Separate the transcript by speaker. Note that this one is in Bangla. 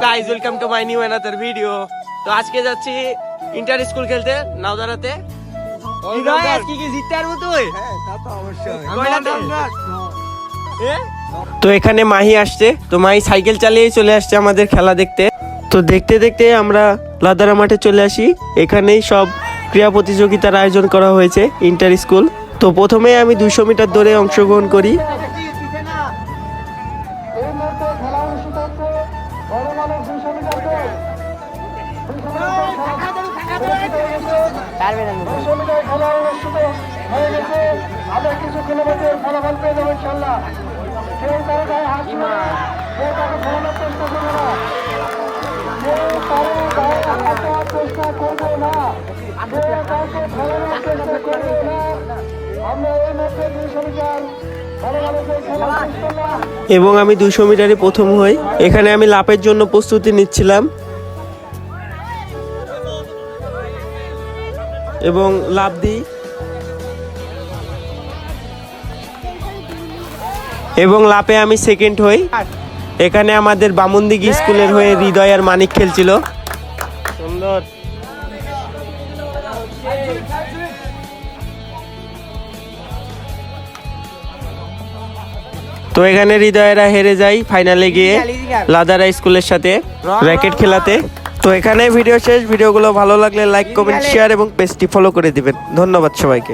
Speaker 1: Guys, welcome to my new another video. তো আজকে যাচ্ছি ইন্টার স্কুল খেলতে নাওদারাতে।
Speaker 2: আজকে কি জিততে পারবো তুই?
Speaker 1: তো এখানে মাহি আসছে, তো মাহি সাইকেল চালিয়ে চলে আসছে আমাদের খেলা দেখতে। তো দেখতে দেখতে আমরা লাদারা মাঠে চলে আসি। এখানেই সব ক্রীড়া প্রতিযোগিতার আয়োজন করা হয়েছে ইন্টার স্কুল। তো প্রথমে আমি 200 মিটার দৌড়ে অংশগ্রহণ করি। এবং আমি 200 মিটারে প্রথম হই। এখানে আমি লাফের জন্য প্রস্তুতি নিচ্ছিলাম এবং লাফ দিই এবং লাফে আমি সেকেন্ড হই। এখানে আমাদের বামুনদিঘি স্কুলের হয়ে হৃদয় আর মানিক খেলছিল। সুন্দর। তো এখানে হৃদয়েরা হেরে যায় ফাইনালে গিয়ে লাদারা স্কুলের সাথে র্যাকেট খেলাতে। তো এখানে ভিডিও শেষ। ভিডিওগুলো ভালো লাগলে লাইক, কমেন্ট, শেয়ার এবং পেজটি ফলো করে দিবেন। ধন্যবাদ সবাইকে।